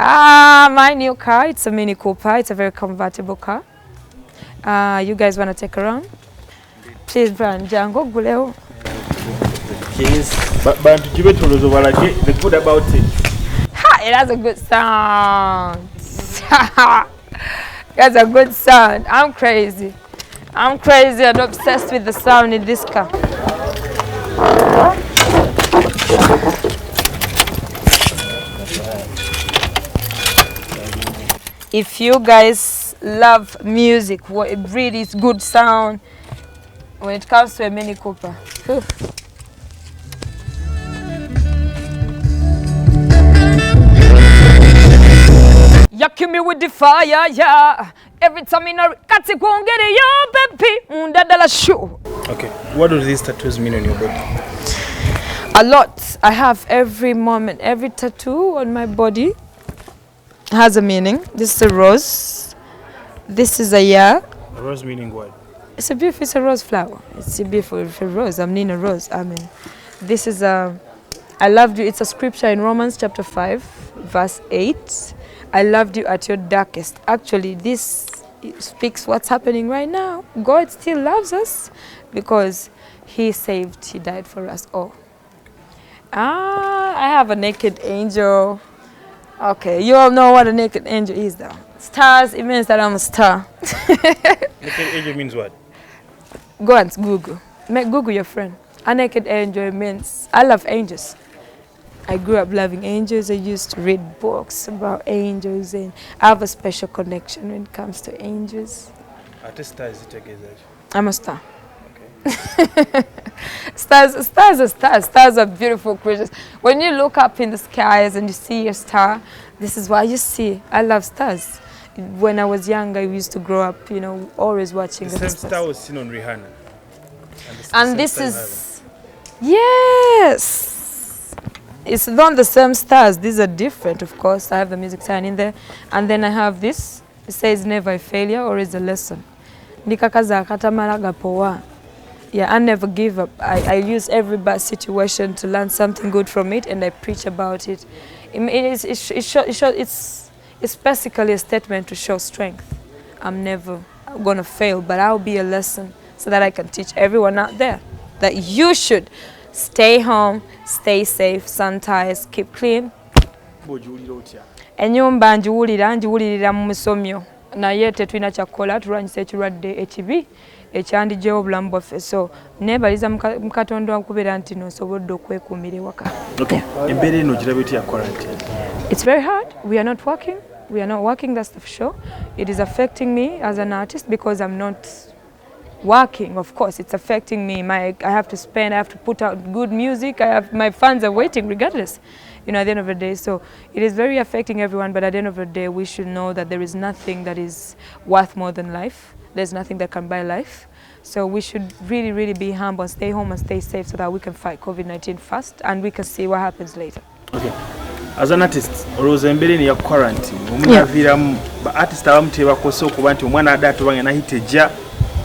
My new car, it's a Mini Cooper. It's a very convertible car. You guys want to take around? Please, Brian, Django, Guleo. But to give it to the good about it. Ha! It has a good sound. It has a good sound. I'm crazy. I'm crazy and obsessed with the sound in this car. If you guys love music, what it really is good sound when it comes to a Mini Cooper. You kill me with the fire, yeah. Every time in a cat won't get it, yo, baby. That show. Okay, what do these tattoos mean on your body? A lot. I have every moment, every tattoo on my body has a meaning. This is a rose. This is a year. A rose meaning what? It's a rose flower. It's a beautiful rose. I'm in a rose. I mean, this is a, I loved you. It's a scripture in Romans chapter 5, verse 8. I loved you at your darkest. Actually, this speaks what's happening right now. God still loves us because he saved, he died for us all. I have a naked angel. Okay, you all know what a naked angel is though. Stars, it means that I'm a star. Naked angel means what? Go and Google. Make Google your friend. A naked angel means, I love angels. I grew up loving angels. I used to read books about angels and I have a special connection when it comes to angels. What star is it together? I'm a star. Okay. Stars are stars. Stars are beautiful creatures. When you look up in the skies and you see your star, this is what you see. I love stars. When I was younger, I used to grow up, you know, always watching the same star was seen on Rihanna. And this is, yes. It's not the same stars. These are different, of course. I have the music sign in there. And then I have this. It says never a failure or is a lesson. Yeah, I never give up. I use every bad situation to learn something good from it, and I preach about it. It's basically a statement to show strength. I'm never going to fail, but I'll be a lesson so that I can teach everyone out there that you should stay home, stay safe, sanitize, keep clean. Enyumba njiwulirira mu misomyo naye tetulina kyakukola tulwanyisa ekirwadde ekibi ekyandijewo obulamu bwaffe, so neebaliza mu Katonda okubeera nti nsobodde okwekuumira ewaka. Okay. Embeera eno ogiraba etya quarantine? It's very hard. We are not working. That's the show. It is affecting me as an artist because I'm not working. Of course, it's affecting me. I have to put out good music. My fans are waiting regardless, you know, at the end of the day. So it is very affecting everyone, but at the end of the day, we should know that there is nothing that is worth more than life. There's nothing that can buy life. So we should really, really be humble, stay home and stay safe so that we can fight COVID-19 fast and we can see what happens later. Okay. As an artist, Rose Mbele ya quarantine. Omunavira ba artist abamutebako so kuba nti omwana adatu bange nahiteja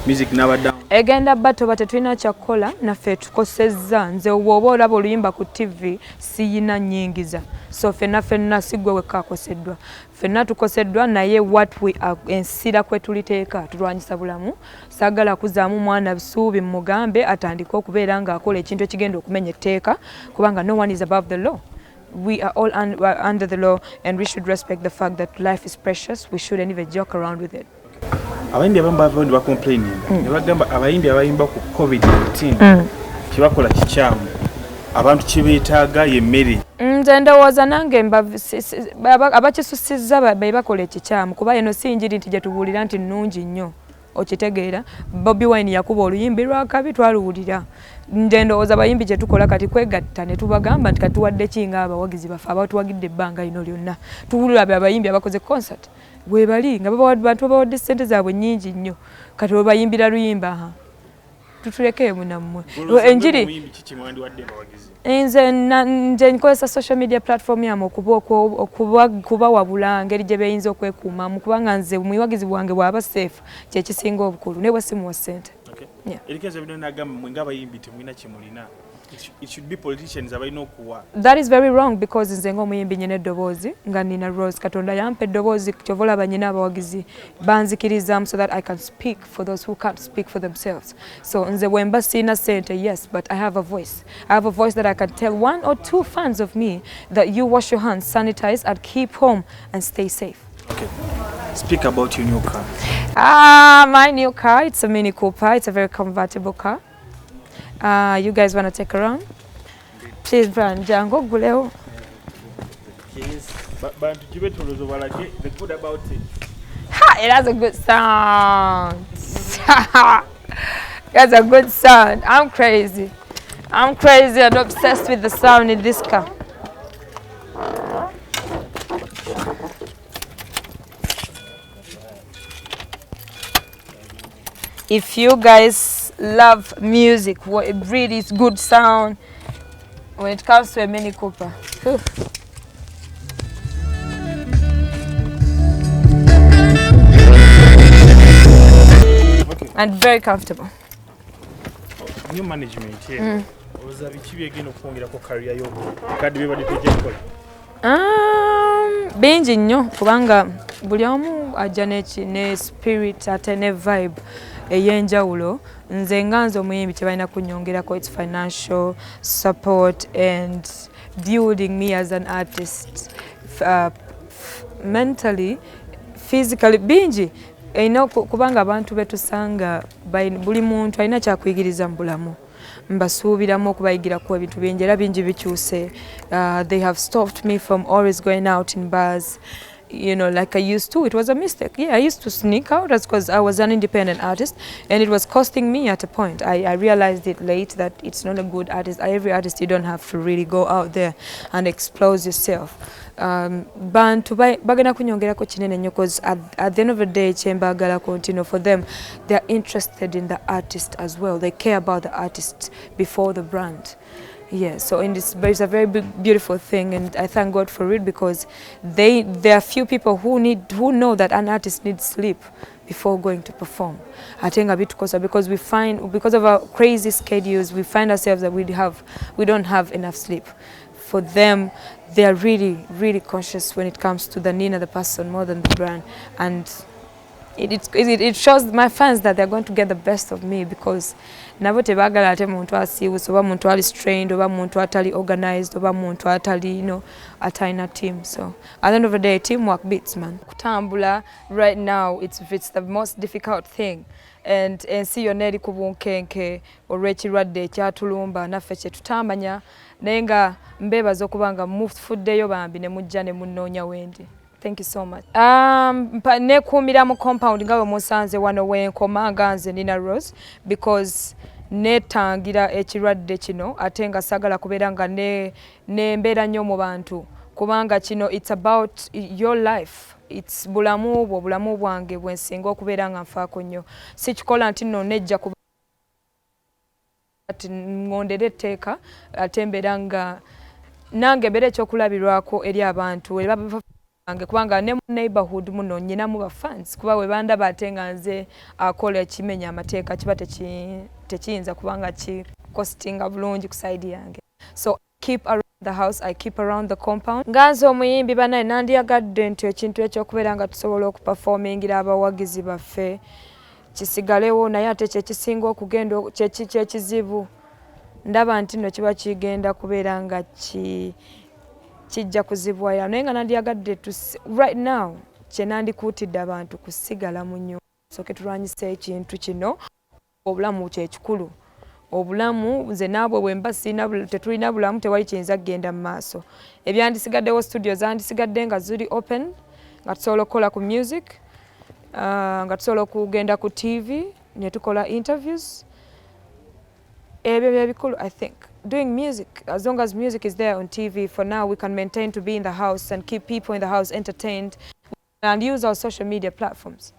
music never down. Egenda bato batetulina kyakola naffe tukosezza nze obwoba olaba oluyimba ku TV siyina nyingiza. So fenna sigwe wekakoseddwa. Fenna tukoseddwa naye what we are ensira kwe tuliteeka tulwanyisa bulamu. Sagala kuzaamu mwana bisuubi mugambe atandika okubeera nga akola ekintu ekigenda okumenya etteeka kubanga no one is above the law. We are all under the law and we should respect the fact that life is precious. We shouldn't even joke around with it. Abayimbi abamu bavandi ba complaining. Nebagamba abayimbi abayimba ku COVID-19 kibakola kikyamu. Abantu kibeetaaga yemmere. Nze ndowooza nange abakisusizza bakola ekikyamu kuba eno si njiri nti gye tubuulira nti nnungi nnyo. Okitegeera Bobi Wine yakuba oluyimbi lwakabi twaluwulira. Nze ndowooza abayimbi gye tukola kati kwegatta ne tubagamba nti katuwadde kinga abawagizi baffe abatuwagidde ebbanga lino lyonna. Tuwulira abayimbi abakoze concert bwe bali nga bantu babawadde ssente zaabwe nnyingi nnyo kati bwe bayimbira luyimba tutulekeye munammwe enjiri nze nkozesa social media platform yamu okubawabula ngeri gye beeyinza okwekuumamu kubanga nze omuyiwagizi bwange bw'aba safe kyekisinga obukulu ne bwe simuwa ssente. It should be politicians abalina okuwa. That is very wrong because nze ng'omuyimbi nyina eddoboozi nga nina Rose Katonda yampa eddoboozi kyova olaba nyina abawagizi banzikirizaamu so that I can speak for those who can't speak for themselves. So nze bwe mba sina ssente, yes, but I have a voice. I have a voice that I can tell 1 or 2 fans of me that you wash your hands, sanitize and keep home and stay safe. Okay. Speak about your new car. My new car, it's a Mini Cooper. It's a very convertible car. You guys want to take around? Please, Brian, Django, Guleo. But the good about it. Ha! It has a good sound. It has a good sound. I'm crazy. I'm crazy and obsessed with the sound in this car. If you guys love music, what it really is good sound when it comes to a Mini Cooper. Whew. Okay. And very comfortable. New management here. Career yo. Bingi nnyo kubanga buli omu ajja ne spirit ate ne vibe ey'enjawulo. Nze nga nze omuyimbi tebalina kunnyongerako. It's financial support and building me as an artist, mentally, physically. Bingi erina kubanga abantu betusanga buli muntu alina kyakuyigiriza mu bulamu. Mbasuubiramu okubayigirako ebintu bingi era bingi bikyuse. They have stopped me from always going out in bars, you know, like I used to. It was a mistake. Yeah, I used to sneak out because I was an independent artist and it was costing me at a point. I realized it late that it's not a good artist. Every artist, you don't have to really go out there and expose yourself. Bantu bagenda kunyongerako kinene nnyo because at the end of the day kyembagalako, for them, they're interested in the artist as well. They care about the artist before the brand. Yeah, so it's a very big, beautiful thing, and I thank God for it because there are few people who know that an artist needs sleep before going to perform. I think a bit because of our crazy schedules, we find ourselves that we don't have enough sleep. For them, they are really, really conscious when it comes to the Nina, the person, more than the brand, and it shows my fans that they're going to get the best of me because nabo tebagala ate muntu asiibusa oba muntu ali strained oba muntu atali organized oba muntu atali atalina team. So at the end of the day, teamwork beats, man. Kutambula right now, it's the most difficult thing, and ensi yonna eri ku bunkenke olw'ekirwadde ekyatulumba naffe kye tutamanya naye nga mbeebaza okuba nga mufuddeyo bambi ne mujja ne munnoonya wendi. Thank you so much. Nekuumira mu compound nga bwe musanze wano wenkoma nga nze Nina Rose because netangira ekirwadde kino ate nga sagala kubeera nga nembeera nnyo mu bantu kubanga kino it's about your life. It's bulamu bwange bwensinga okubeera nga nfaako nnyo. Sikikola nti nno nejja kuba ngondera etteeka ate mbeera nga nange mbeera ekyokulabirwako eri abantu kubanga ne mu neighborhood muno nyinamu ba fans kuba we bandaba ate nga nze akola ekimenya amateeka kiba tekiyinza kubanga kikostinga bulungi ku side yange. So I keep around the house, I keep around the compound. Nga nze omuyimbi banaye nandiyagadde nti ekintu ekyokubeera nga tusobola okuperformingira abawagizi baffe kisigalewo naye ate kyekisinga okugenda kyekizibu ndaba nti nno kiba kigenda kubeera nga kijja kuzibwaya naye nga nandiyagadde right now kye nandikuutidde abantu kusigala mu nnyumba soke tulwanyisa ekintu kino. Obulamu kyekikulu. Obulamu nze naabwe bwe mba tetulina bulamu tewali kiyinza kgenda mu maaso. Ebyandisigaddewo studio zandisigadde nga ziri open nga tusobola okukola ku music, nga tusobola okugenda ku TV ne tukola interviews. Ebyo bye bikulu, I think. Doing music, as long as music is there on TV, for now we can maintain to be in the house and keep people in the house entertained and use our social media platforms.